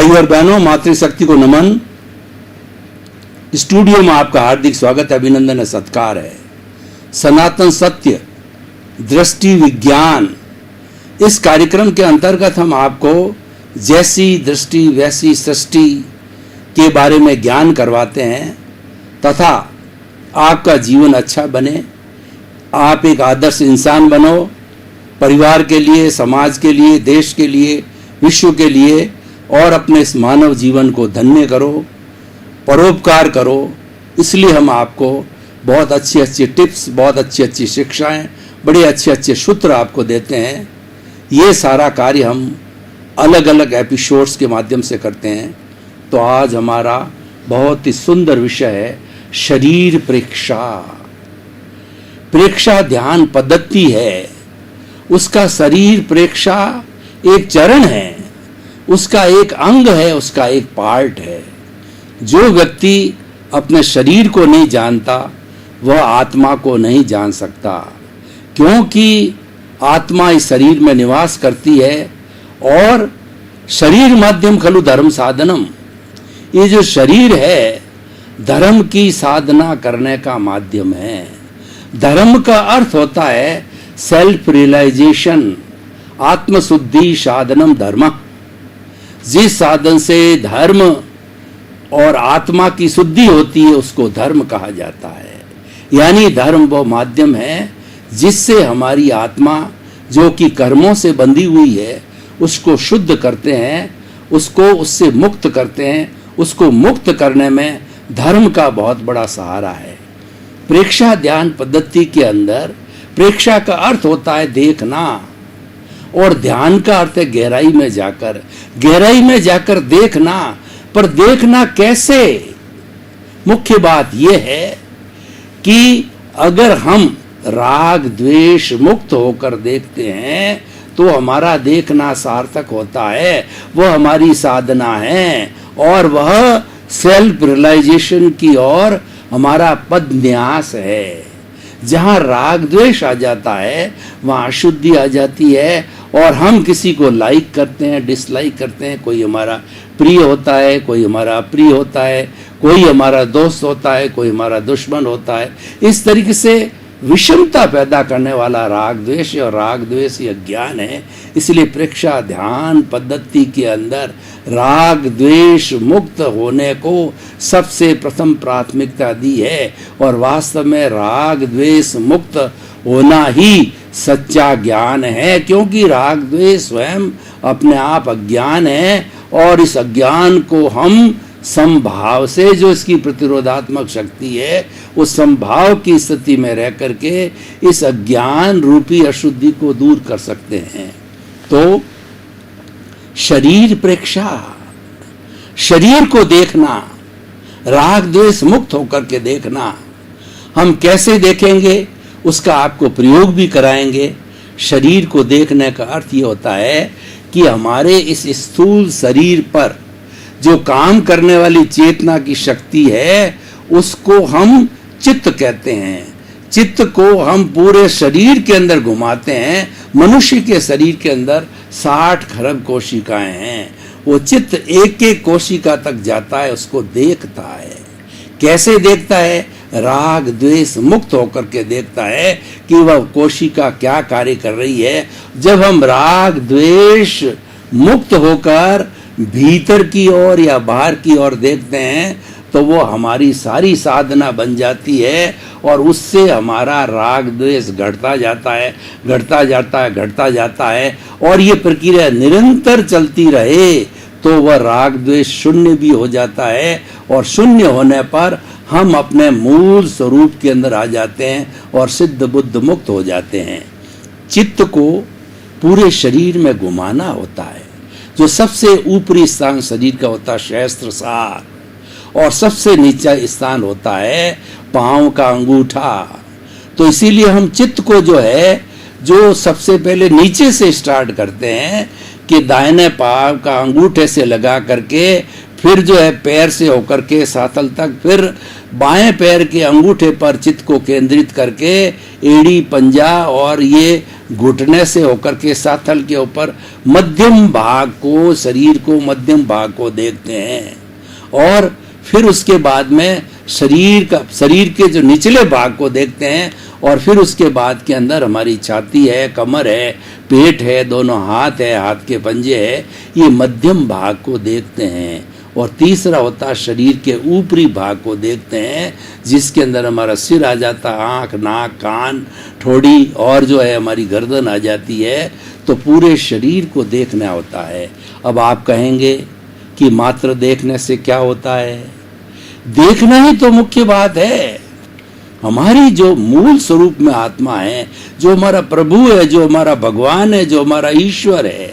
भाई और बहनों, मातृशक्ति को नमन। स्टूडियो में आपका हार्दिक स्वागत है, अभिनंदन है, सत्कार है। सनातन सत्य दृष्टि विज्ञान, इस कार्यक्रम के अंतर्गत हम आपको जैसी दृष्टि वैसी सृष्टि के बारे में ज्ञान करवाते हैं तथा आपका जीवन अच्छा बने, आप एक आदर्श इंसान बनो, परिवार के लिए, समाज के लिए, देश के लिए, विश्व के लिए, और अपने इस मानव जीवन को धन्य करो, परोपकार करो। इसलिए हम आपको बहुत अच्छी अच्छी टिप्स, बहुत अच्छी अच्छी शिक्षाएं, बड़े अच्छे अच्छे सूत्र आपको देते हैं। ये सारा कार्य हम अलग अलग एपिसोड्स के माध्यम से करते हैं। तो आज हमारा बहुत ही सुंदर विषय है शरीर प्रेक्षा। प्रेक्षा ध्यान पद्धति है, उसका शरीर प्रेक्षा एक चरण है, उसका एक अंग है, उसका एक पार्ट है। जो व्यक्ति अपने शरीर को नहीं जानता वह आत्मा को नहीं जान सकता, क्योंकि आत्मा इस शरीर में निवास करती है और शरीर माध्यम खलु धर्म साधनम। ये जो शरीर है धर्म की साधना करने का माध्यम है। धर्म का अर्थ होता है सेल्फ रियलाइजेशन, आत्मशुद्धि साधनम धर्म। जिस साधन से धर्म और आत्मा की शुद्धि होती है उसको धर्म कहा जाता है। यानी धर्म वो माध्यम है जिससे हमारी आत्मा जो कि कर्मों से बंधी हुई है उसको शुद्ध करते हैं, उसको उससे मुक्त करते हैं। उसको मुक्त करने में धर्म का बहुत बड़ा सहारा है। प्रेक्षा ध्यान पद्धति के अंदर प्रेक्षा का अर्थ होता है देखना, और ध्यान का अर्थ है गहराई में जाकर देखना। पर देखना कैसे? मुख्य बात यह है कि अगर हम राग द्वेष मुक्त होकर देखते हैं तो हमारा देखना सार्थक होता है, वह हमारी साधना है, और वह सेल्फ रियलाइजेशन की ओर हमारा पद न्यास है। जहाँ राग द्वेष आ जाता है वहाँ अशुद्धि आ जाती है, और हम किसी को लाइक करते हैं, डिसलाइक करते हैं। कोई हमारा प्रिय होता है, कोई हमारा अप्रिय होता है, कोई हमारा दोस्त होता है, कोई हमारा दुश्मन होता है। इस तरीके से विषमता पैदा करने वाला राग द्वेष, और राग द्वेष ये अज्ञान है। इसलिए प्रेक्षा ध्यान पद्धति के अंदर राग द्वेष मुक्त होने को सबसे प्रथम प्राथमिकता दी है, और वास्तव में राग द्वेष मुक्त होना ही सच्चा ज्ञान है, क्योंकि राग द्वेष स्वयं अपने आप अज्ञान है, और इस अज्ञान को हम समभाव से, जो इसकी प्रतिरोधात्मक शक्ति है, उस समभाव की स्थिति में रह करके इस अज्ञान रूपी अशुद्धि को दूर कर सकते हैं। तो शरीर प्रेक्षा, शरीर को देखना, राग द्वेष मुक्त होकर के देखना। हम कैसे देखेंगे उसका आपको प्रयोग भी कराएंगे। शरीर को देखने का अर्थ ये होता है कि हमारे इस स्थूल शरीर पर जो काम करने वाली चेतना की शक्ति है उसको हम चित्त कहते हैं। चित्त को हम पूरे शरीर के अंदर घुमाते हैं। मनुष्य के शरीर के अंदर 60 खरब कोशिकाएं हैं। वो चित्त एक एक कोशिका तक जाता है, उसको देखता है। कैसे देखता है? राग द्वेष मुक्त होकर के देखता है कि वह कोशिका क्या कार्य कर रही है। जब हम राग द्वेष मुक्त होकर भीतर की ओर या बाहर की ओर देखते हैं तो वो हमारी सारी साधना बन जाती है, और उससे हमारा राग द्वेष घटता जाता है, और ये प्रक्रिया निरंतर चलती रहे तो वह राग द्वेष शून्य भी हो जाता है, और शून्य होने पर हम अपने मूल स्वरूप के अंदर आ जाते हैं और सिद्ध बुद्ध मुक्त हो जाते हैं। चित्त को पूरे शरीर में घुमाना होता है। जो सबसे ऊपरी स्थान शरीर का होता है सहस्त्रसार, और सबसे नीचा स्थान होता है पांव का अंगूठा। तो इसीलिए हम चित्त को जो सबसे पहले नीचे से स्टार्ट करते हैं कि दाहिने पांव का अंगूठे से लगा करके, फिर पैर से होकर के सातल तक, फिर बाएं पैर के अंगूठे पर चित्त को केंद्रित करके एड़ी पंजा और ये घुटने से होकर के साथल के ऊपर मध्यम भाग को, शरीर को, मध्यम भाग को देखते हैं, और फिर उसके बाद में शरीर के जो निचले भाग को देखते हैं, और फिर उसके बाद के अंदर हमारी छाती है, कमर है, पेट है, दोनों हाथ है, हाथ के पंजे है, ये मध्यम भाग को देखते हैं। और तीसरा होता है शरीर के ऊपरी भाग को देखते हैं, जिसके अंदर हमारा सिर आ जाता है, आँख, नाक, कान, ठोड़ी और जो है हमारी गर्दन आ जाती है। तो पूरे शरीर को देखना होता है। अब आप कहेंगे कि मात्र देखने से क्या होता है? देखना ही तो मुख्य बात है। हमारी जो मूल स्वरूप में आत्मा है, जो हमारा प्रभु है, जो हमारा भगवान है, जो हमारा ईश्वर है,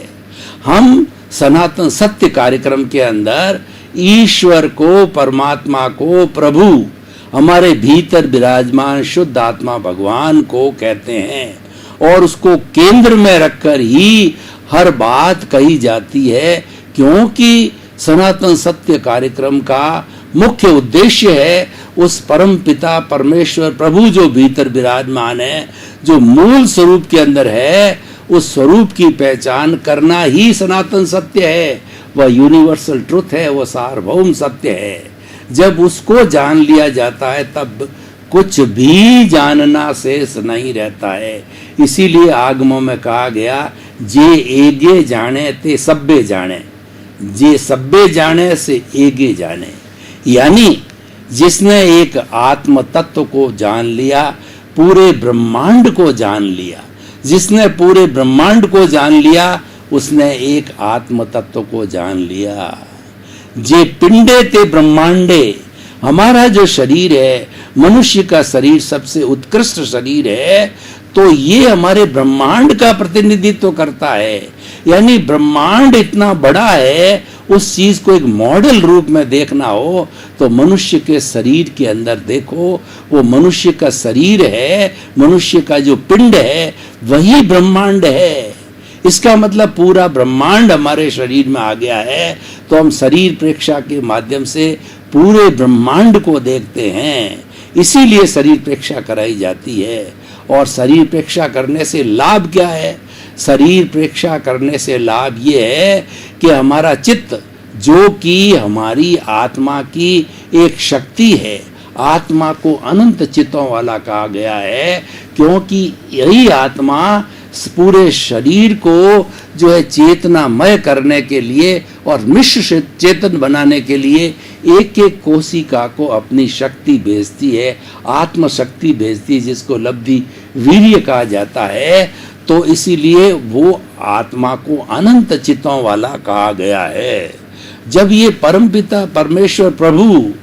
हम सनातन सत्य कार्यक्रम के अंदर ईश्वर को, परमात्मा को, प्रभु, हमारे भीतर विराजमान शुद्ध आत्मा भगवान को कहते हैं, और उसको केंद्र में रखकर ही हर बात कही जाती है। क्योंकि सनातन सत्य कार्यक्रम का मुख्य उद्देश्य है उस परम पिता परमेश्वर प्रभु जो भीतर विराजमान है, जो मूल स्वरूप के अंदर है, उस स्वरूप की पहचान करना ही सनातन सत्य है। वह यूनिवर्सल ट्रुथ है, वह सार्वभौम सत्य है। जब उसको जान लिया जाता है तब कुछ भी जानना शेष नहीं रहता है। इसीलिए आगमों में कहा गया, जे एगे जाने ते सब्बे जाने, जे सब्बे जाने से एगे जाने। यानी जिसने एक आत्म तत्व को जान लिया, पूरे ब्रह्मांड को जान लिया, जिसने पूरे ब्रह्मांड को जान लिया, उसने एक आत्म तत्व को जान लिया। जे पिंडे ते ब्रह्मांडे, हमारा जो शरीर है, मनुष्य का शरीर सबसे उत्कृष्ट शरीर है, तो ये हमारे ब्रह्मांड का प्रतिनिधित्व करता है। यानी ब्रह्मांड इतना बड़ा है, उस चीज को एक मॉडल रूप में देखना हो तो मनुष्य के शरीर के अंदर देखो, वो मनुष्य का शरीर है, मनुष्य का जो पिंड है वही ब्रह्मांड है। इसका मतलब पूरा ब्रह्मांड हमारे शरीर में आ गया है। तो हम शरीर प्रेक्षा के माध्यम से पूरे ब्रह्मांड को देखते हैं। इसीलिए शरीर प्रेक्षा कराई जाती है। और शरीर प्रेक्षा करने से लाभ क्या है? शरीर प्रेक्षा करने से लाभ ये है कि हमारा चित्त, जो कि हमारी आत्मा की एक शक्ति है, आत्मा को अनंत चित्तों वाला कहा गया है, क्योंकि यही आत्मा पूरे शरीर को जो है चेतनामय करने के लिए और मिश्र चेतन बनाने के लिए एक एक कोशिका को अपनी शक्ति भेजती है, आत्म शक्ति भेजती है, जिसको लब्धि वीर्य कहा जाता है। तो इसीलिए वो आत्मा को अनंत चित्तों वाला कहा गया है। जब ये परमपिता परमेश्वर प्रभु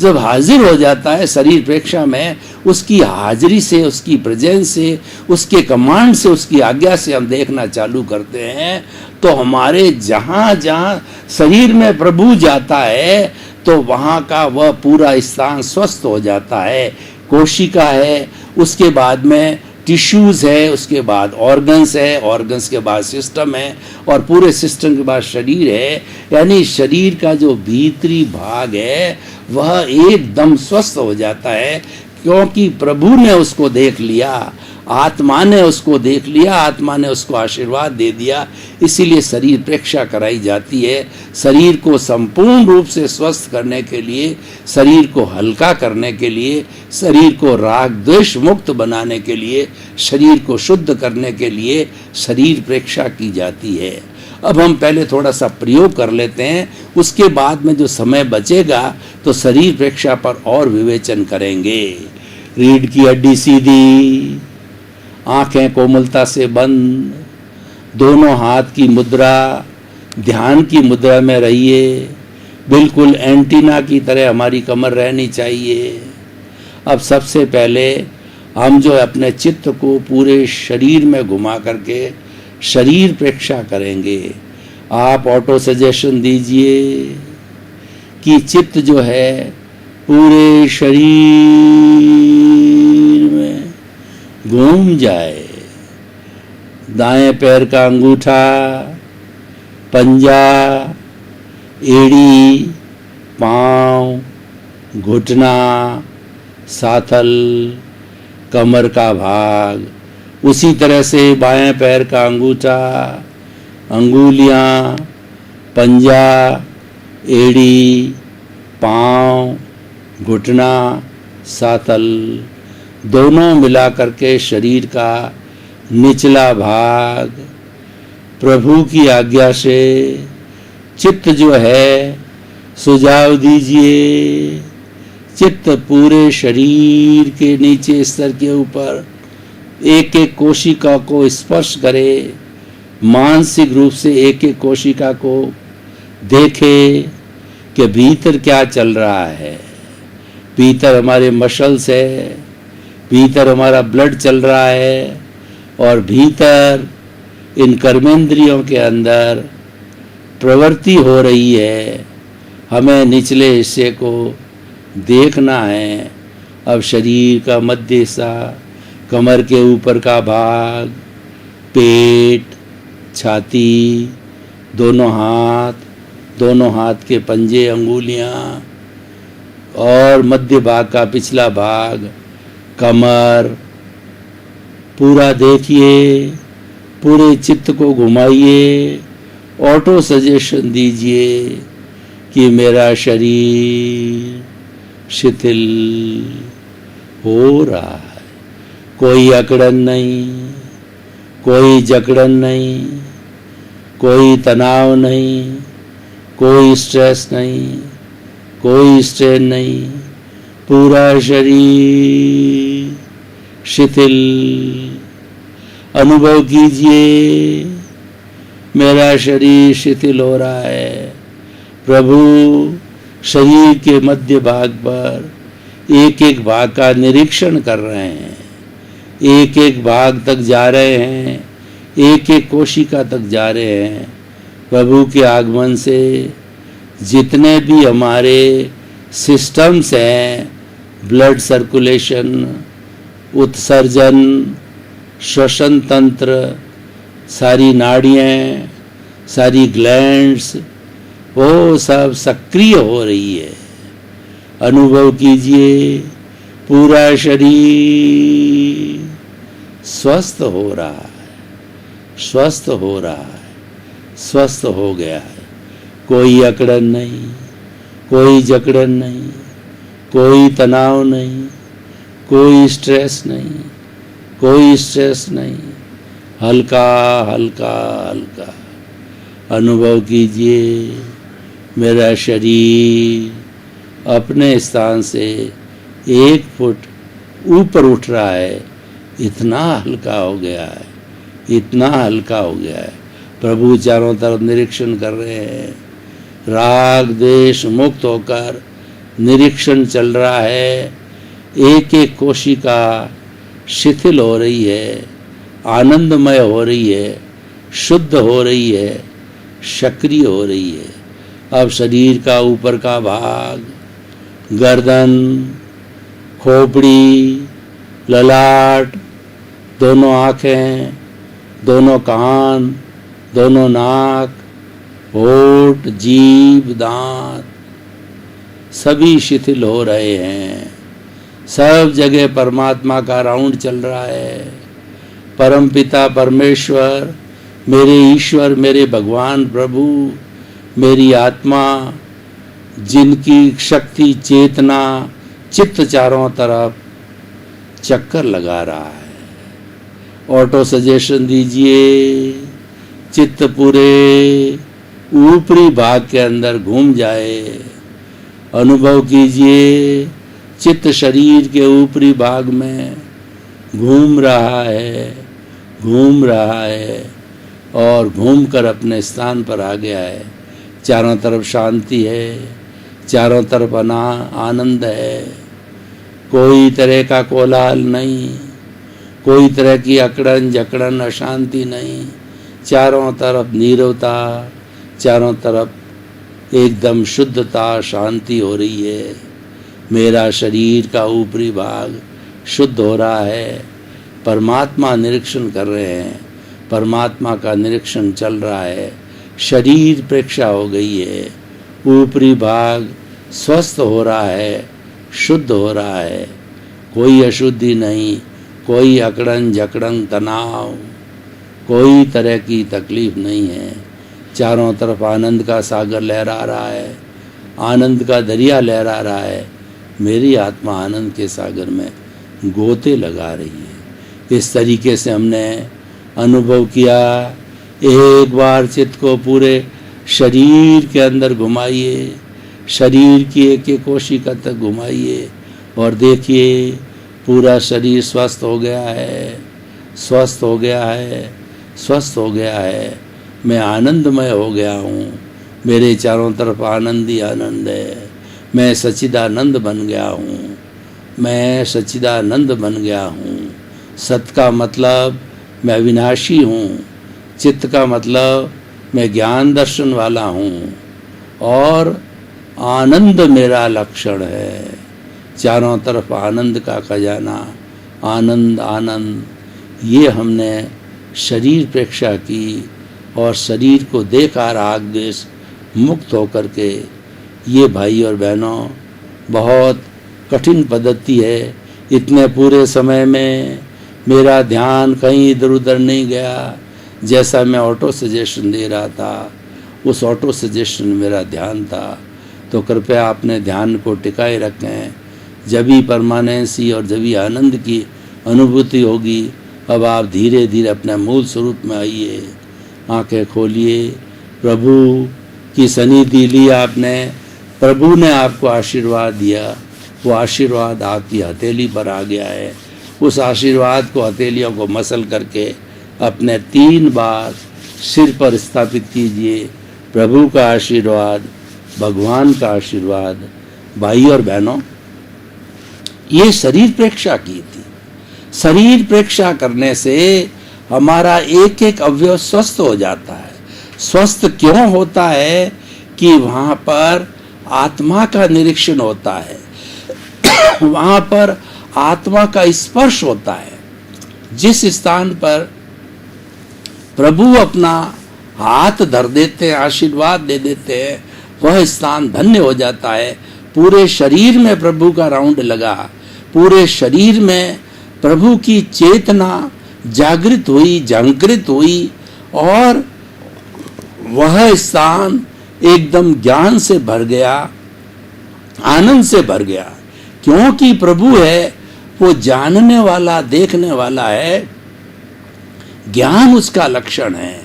जब हाजिर हो जाता है शरीर प्रेक्षा में, उसकी हाजिरी से, उसकी प्रेजेंस से, उसके कमांड से, उसकी आज्ञा से हम देखना चालू करते हैं, तो हमारे जहाँ जहाँ शरीर में प्रभु जाता है तो वहाँ का वह पूरा स्थान स्वस्थ हो जाता है। कोशिका है, उसके बाद में टिश्यूज है, उसके बाद ऑर्गन्स है, ऑर्गन्स के बाद सिस्टम है, और पूरे सिस्टम के बाद शरीर है। यानी शरीर का जो भीतरी भाग है वह एकदम स्वस्थ हो जाता है, क्योंकि प्रभु ने उसको देख लिया, आत्मा ने उसको देख लिया, आत्मा ने उसको आशीर्वाद दे दिया। इसीलिए शरीर प्रेक्षा कराई जाती है। शरीर को संपूर्ण रूप से स्वस्थ करने के लिए, शरीर को हल्का करने के लिए, शरीर को राग द्वेष मुक्त बनाने के लिए, शरीर को शुद्ध करने के लिए शरीर प्रेक्षा की जाती है। अब हम पहले थोड़ा सा प्रयोग कर लेते हैं, उसके बाद में जो समय बचेगा तो शरीर प्रेक्षा पर और विवेचन करेंगे। रीढ़ की हड्डी सीधी, आंखें कोमलता से बंद, दोनों हाथ की मुद्रा, ध्यान की मुद्रा में रहिए। बिल्कुल एंटीना की तरह हमारी कमर रहनी चाहिए। अब सबसे पहले हम जो अपने चित्त को पूरे शरीर में घुमा करके शरीर प्रेक्षा करेंगे। आप ऑटो सजेशन दीजिए कि चित्त जो है पूरे शरीर में घूम जाए। दाएं पैर का अंगूठा, पंजा, एड़ी, पांव, घुटना, साथल, कमर का भाग, उसी तरह से बाएं पैर का अंगूठा, अंगुलियां, पंजा, एड़ी, पांव, घुटना, सातल दोनों मिला करके शरीर का निचला भाग प्रभु की आज्ञा से चित्त जो है सुझाव दीजिए। चित्त पूरे शरीर के नीचे स्तर के ऊपर एक एक कोशिका को स्पर्श करे, मानसिक रूप से एक एक कोशिका को देखे कि भीतर क्या चल रहा है। भीतर हमारे मसल्स है, भीतर हमारा ब्लड चल रहा है और भीतर इन कर्मेंद्रियों के अंदर प्रवृत्ति हो रही है। हमें निचले हिस्से को देखना है। अब शरीर का मध्य हिस्सा, कमर के ऊपर का भाग, पेट, छाती, दोनों हाथ के पंजे, अंगुलियां और मध्य भाग का पिछला भाग, कमर पूरा देखिए। पूरे चित्त को घुमाइए, ऑटो सजेशन दीजिए कि मेरा शरीर शिथिल हो रहा है। कोई अकड़न नहीं, कोई जकड़न नहीं, कोई तनाव नहीं, कोई स्ट्रेस नहीं, कोई स्ट्रेन नहीं। पूरा शरीर शिथिल अनुभव कीजिए। मेरा शरीर शिथिल हो रहा है। प्रभु शरीर के मध्य भाग पर एक एक भाग का निरीक्षण कर रहे हैं, एक एक भाग तक जा रहे हैं, एक एक कोशिका तक जा रहे हैं। प्रभु के आगमन से जितने भी हमारे सिस्टम्स हैं, ब्लड सर्कुलेशन, उत्सर्जन, श्वसन तंत्र, सारी नाड़ियाँ, सारी ग्लैंड्स, वो सब सक्रिय हो रही है। अनुभव कीजिए पूरा शरीर स्वस्थ हो रहा है, स्वस्थ हो रहा है, स्वस्थ हो गया है। कोई अकड़न नहीं, कोई जकड़न नहीं, कोई तनाव नहीं, कोई स्ट्रेस नहीं, कोई स्ट्रेस नहीं। हल्का हल्का हल्का अनुभव कीजिए। मेरा शरीर अपने स्थान से 1 फुट ऊपर उठ रहा है। इतना हल्का हो गया है, इतना हल्का हो गया है। प्रभु चारों तरफ निरीक्षण कर रहे हैं। राग द्वेष मुक्त होकर निरीक्षण चल रहा है। एक एक कोशिका शिथिल हो रही है, आनंदमय हो रही है, शुद्ध हो रही है, सक्रिय हो रही है। अब शरीर का ऊपर का भाग, गर्दन, खोपड़ी, ललाट, दोनों आँखें, दोनों कान, दोनों नाक, होठ, जीभ, दांत सभी शिथिल हो रहे हैं। सब जगह परमात्मा का राउंड चल रहा है। परमपिता परमेश्वर, मेरे ईश्वर, मेरे भगवान प्रभु, मेरी आत्मा, जिनकी शक्ति, चेतना, चित्त चारों तरफ चक्कर लगा रहा है। ऑटो सजेशन दीजिए। चित्त पूरे ऊपरी भाग के अंदर घूम जाए। अनुभव कीजिए चित्त शरीर के ऊपरी भाग में घूम रहा है, घूम रहा है और घूमकर अपने स्थान पर आ गया है। चारों तरफ शांति है, चारों तरफ आनंद है। कोई तरह का कोलाहल नहीं, कोई तरह की अकड़न जकड़न अशांति नहीं। चारों तरफ नीरवता, चारों तरफ एकदम शुद्धता, शांति हो रही है। मेरा शरीर का ऊपरी भाग शुद्ध हो रहा है। परमात्मा निरीक्षण कर रहे हैं, परमात्मा का निरीक्षण चल रहा है। शरीर प्रेक्षा हो गई है, ऊपरी भाग स्वस्थ हो रहा है, शुद्ध हो रहा है। कोई अशुद्धि नहीं, कोई अकड़न जकड़न तनाव, कोई तरह की तकलीफ नहीं है। चारों तरफ आनंद का सागर लहरा रहा है, आनंद का दरिया लहरा रहा है। मेरी आत्मा आनंद के सागर में गोते लगा रही है। इस तरीके से हमने अनुभव किया। एक बार चित्त को पूरे शरीर के अंदर घुमाइए, शरीर की एक एक कोशिका तक घुमाइए और देखिए पूरा शरीर स्वस्थ हो गया है, स्वस्थ हो गया है, स्वस्थ हो गया है। मैं आनंदमय हो गया हूँ, मेरे चारों तरफ आनंद ही आनंद है। मैं सच्चिदानंद बन गया हूँ, मैं सच्चिदानंद बन गया हूँ। सत का मतलब मैं अविनाशी हूँ, चित्त का मतलब मैं ज्ञान दर्शन वाला हूँ और आनंद मेरा लक्षण है। चारों तरफ आनंद का खजाना, आनंद आनंद। ये हमने शरीर प्रेक्षा की और शरीर को देखा राग द्वेष मुक्त होकर के। ये भाई और बहनों बहुत कठिन पद्धति है। इतने पूरे समय में मेरा ध्यान कहीं इधर उधर नहीं गया। जैसा मैं ऑटो सजेशन दे रहा था, उस ऑटो सजेशन में मेरा ध्यान था। तो कृपया अपने ध्यान को टिकाए रखें। जब ही परमानेंसी और जब ही आनंद की अनुभूति होगी, अब आप धीरे धीरे अपने मूल स्वरूप में आइए। आंखें खोलिए, प्रभु की सनिधि ली आपने, प्रभु ने आपको आशीर्वाद दिया। वो आशीर्वाद आपकी हथेली पर आ गया है। उस आशीर्वाद को हथेलियों को मसल करके अपने 3 बार सिर पर स्थापित कीजिए। प्रभु का आशीर्वाद, भगवान का आशीर्वाद। भाई और बहनों, ये शरीर प्रेक्षा की थी। शरीर प्रेक्षा करने से हमारा एक एक अवयव स्वस्थ हो जाता है। स्वस्थ क्यों होता है कि वहाँ पर आत्मा का निरीक्षण होता है, वहाँ पर आत्मा का स्पर्श होता है। जिस स्थान पर प्रभु अपना हाथ धर देते हैं, आशीर्वाद दे देते हैं, वह स्थान धन्य हो जाता है। पूरे शरीर में प्रभु का राउंड लगा, पूरे शरीर में प्रभु की चेतना जागृत हुई, जागृत हुई और वह स्थान एकदम ज्ञान से भर गया, आनंद से भर गया। क्योंकि प्रभु है वो जानने वाला, देखने वाला है। ज्ञान उसका लक्षण है,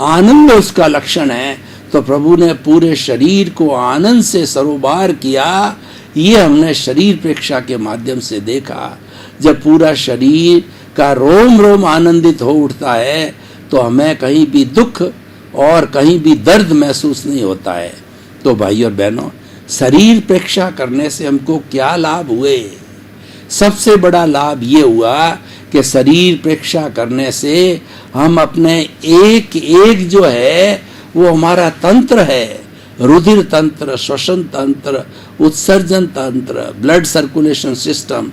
आनंद उसका लक्षण है। तो प्रभु ने पूरे शरीर को आनंद से सरोबार किया। ये हमने शरीर प्रेक्षा के माध्यम से देखा। जब पूरा शरीर का रोम रोम आनंदित हो उठता है तो हमें कहीं भी दुख और कहीं भी दर्द महसूस नहीं होता है। तो भाई और बहनों, शरीर प्रेक्षा करने से हमको क्या लाभ हुए? सबसे बड़ा लाभ ये हुआ कि शरीर प्रेक्षा करने से हम अपने एक एक जो है वो हमारा तंत्र है, रुधिर तंत्र, श्वसन तंत्र, उत्सर्जन तंत्र, ब्लड सर्कुलेशन सिस्टम,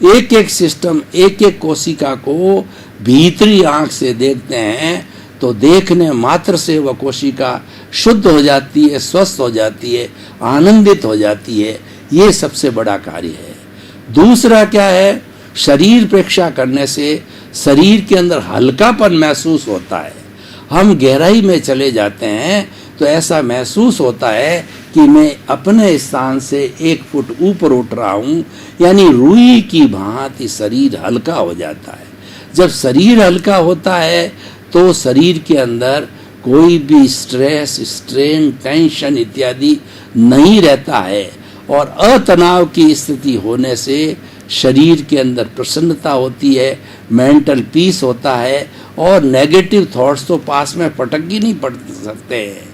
एक एक सिस्टम, एक एक कोशिका को भीतरी आंख से देखते हैं तो देखने मात्र से वह कोशिका शुद्ध हो जाती है, स्वस्थ हो जाती है, आनंदित हो जाती है। ये सबसे बड़ा कार्य है। दूसरा क्या है? शरीर प्रेक्षा करने से शरीर के अंदर हल्कापन महसूस होता है। हम गहराई में चले जाते हैं तो ऐसा महसूस होता है कि मैं अपने स्थान से 1 फुट ऊपर उठ रहा हूँ, यानी रुई की भांति शरीर हल्का हो जाता है। जब शरीर हल्का होता है तो शरीर के अंदर कोई भी स्ट्रेस, स्ट्रेन, टेंशन इत्यादि नहीं रहता है और अतनाव की स्थिति होने से शरीर के अंदर प्रसन्नता होती है, मेंटल पीस होता है और नेगेटिव थॉट्स तो पास में पटक ही नहीं पड़ सकते हैं।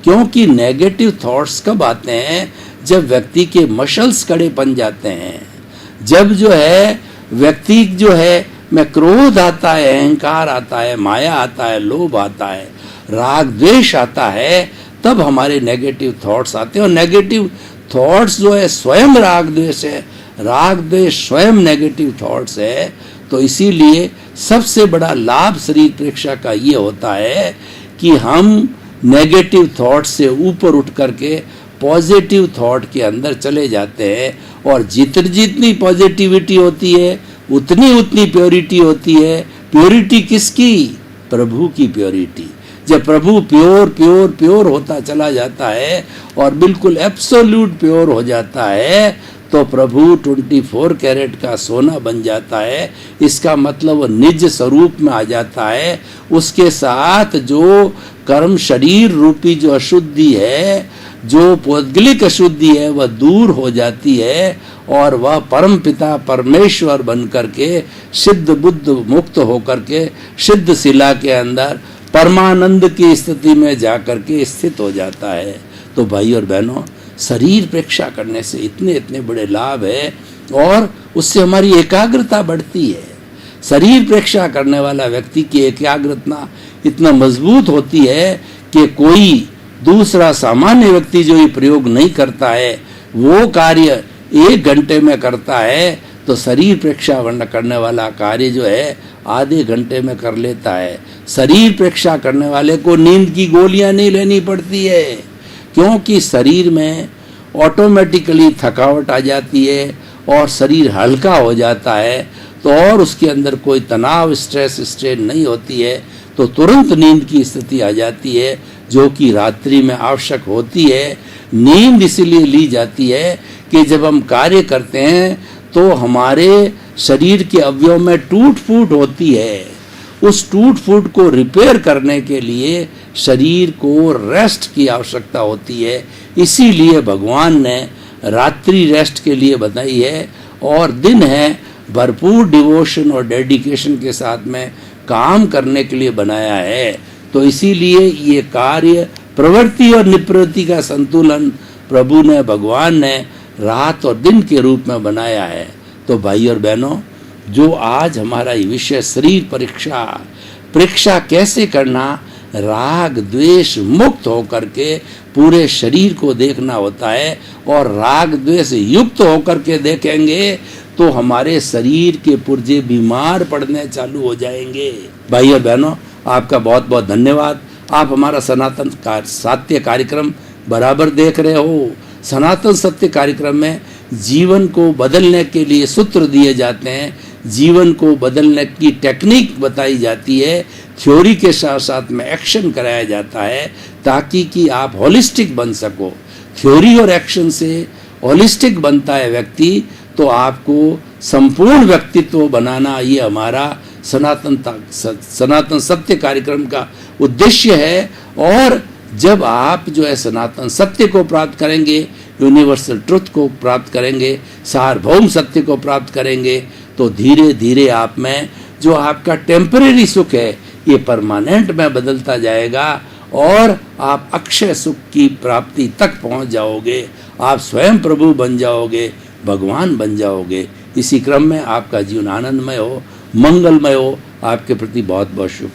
क्योंकि नेगेटिव थॉट्स कब आते हैं? जब व्यक्ति के मसल्स कड़े बन जाते हैं, जब जो है व्यक्ति जो है में क्रोध आता है, अहंकार आता है, माया आता है, लोभ आता है, राग द्वेष आता है, तब हमारे नेगेटिव थॉट्स आते हैं। और नेगेटिव थॉट्स जो है स्वयं राग द्वेष है, राग द्वेष स्वयं नेगेटिव थॉट्स है। तो इसीलिए सबसे बड़ा लाभ शरीर प्रेक्षा का ये होता है कि हम नेगेटिव थॉट से ऊपर उठ करके पॉजिटिव थॉट के अंदर चले जाते हैं और जितनी पॉजिटिविटी होती है उतनी उतनी प्योरिटी होती है। प्योरिटी किसकी? प्रभु की प्योरिटी। जब प्रभु प्योर प्योर प्योर होता चला जाता है और बिल्कुल एब्सोल्यूट प्योर हो जाता है तो प्रभु 24 कैरेट का सोना बन जाता है। इसका मतलब वो निज स्वरूप में आ जाता है। उसके साथ जो कर्म शरीर रूपी जो अशुद्धि है, जो पौद्गलिक अशुद्धि है, वह दूर हो जाती है और वह परम पिता परमेश्वर बन करके सिद्ध बुद्ध मुक्त होकर के सिद्ध शिला के अंदर परमानंद की स्थिति में जाकर के स्थित हो जाता है। तो भाई और बहनों, शरीर प्रेक्षा करने से इतने इतने बड़े लाभ है और उससे हमारी एकाग्रता बढ़ती है। शरीर प्रेक्षा करने वाला व्यक्ति की एकाग्रता इतना मजबूत होती है कि कोई दूसरा सामान्य व्यक्ति जो ये प्रयोग नहीं करता है, वो कार्य 1 घंटे में करता है, तो शरीर प्रेक्षा करने वाला कार्य जो है आधे घंटे में कर लेता है। शरीर प्रेक्षा करने वाले को नींद की गोलियां नहीं लेनी पड़ती है, क्योंकि शरीर में ऑटोमेटिकली थकावट आ जाती है और शरीर हल्का हो जाता है। तो और उसके अंदर कोई तनाव, स्ट्रेस, स्ट्रेन नहीं होती है, तो तुरंत नींद की स्थिति आ जाती है, जो कि रात्रि में आवश्यक होती है। नींद इसीलिए ली जाती है कि जब हम कार्य करते हैं तो हमारे शरीर के अवयव में टूट फूट होती है। उस टूट फूट को रिपेयर करने के लिए शरीर को रेस्ट की आवश्यकता होती है। इसीलिए भगवान ने रात्रि रेस्ट के लिए बताई है और दिन है भरपूर डिवोशन और डेडिकेशन के साथ में काम करने के लिए बनाया है। तो इसीलिए ये कार्य प्रवृत्ति और निवृत्ति का संतुलन प्रभु ने, भगवान ने रात और दिन के रूप में बनाया है। तो भाई और बहनों, जो आज हमारा ये विषय शरीर परीक्षा कैसे करना, राग द्वेष मुक्त होकर के पूरे शरीर को देखना होता है और राग द्वेष युक्त होकर के देखेंगे तो हमारे शरीर के पुर्जे बीमार पड़ने चालू हो जाएंगे। भाई और बहनों, आपका बहुत बहुत धन्यवाद। आप हमारा सनातन सत्य कार्यक्रम बराबर देख रहे हो। सनातन सत्य कार्यक्रम में जीवन को बदलने के लिए सूत्र दिए जाते हैं, जीवन को बदलने की टेक्निक बताई जाती है, थ्योरी के साथ साथ में एक्शन कराया जाता है ताकि कि आप होलिस्टिक बन सको। थ्योरी और एक्शन से होलिस्टिक बनता है व्यक्ति, तो आपको संपूर्ण व्यक्तित्व बनाना ये हमारा सनातन सत्य कार्यक्रम का उद्देश्य है। और जब आप जो है सनातन सत्य को प्राप्त करेंगे, यूनिवर्सल ट्रुथ को प्राप्त करेंगे, सार्वभौम सत्य को प्राप्त करेंगे, तो धीरे धीरे आप में जो आपका टेम्परेरी सुख है ये परमानेंट में बदलता जाएगा और आप अक्षय सुख की प्राप्ति तक पहुंच जाओगे। आप स्वयं प्रभु बन जाओगे, भगवान बन जाओगे। इसी क्रम में आपका जीवन आनंदमय हो, मंगलमय हो। आपके प्रति बहुत बहुत शुभ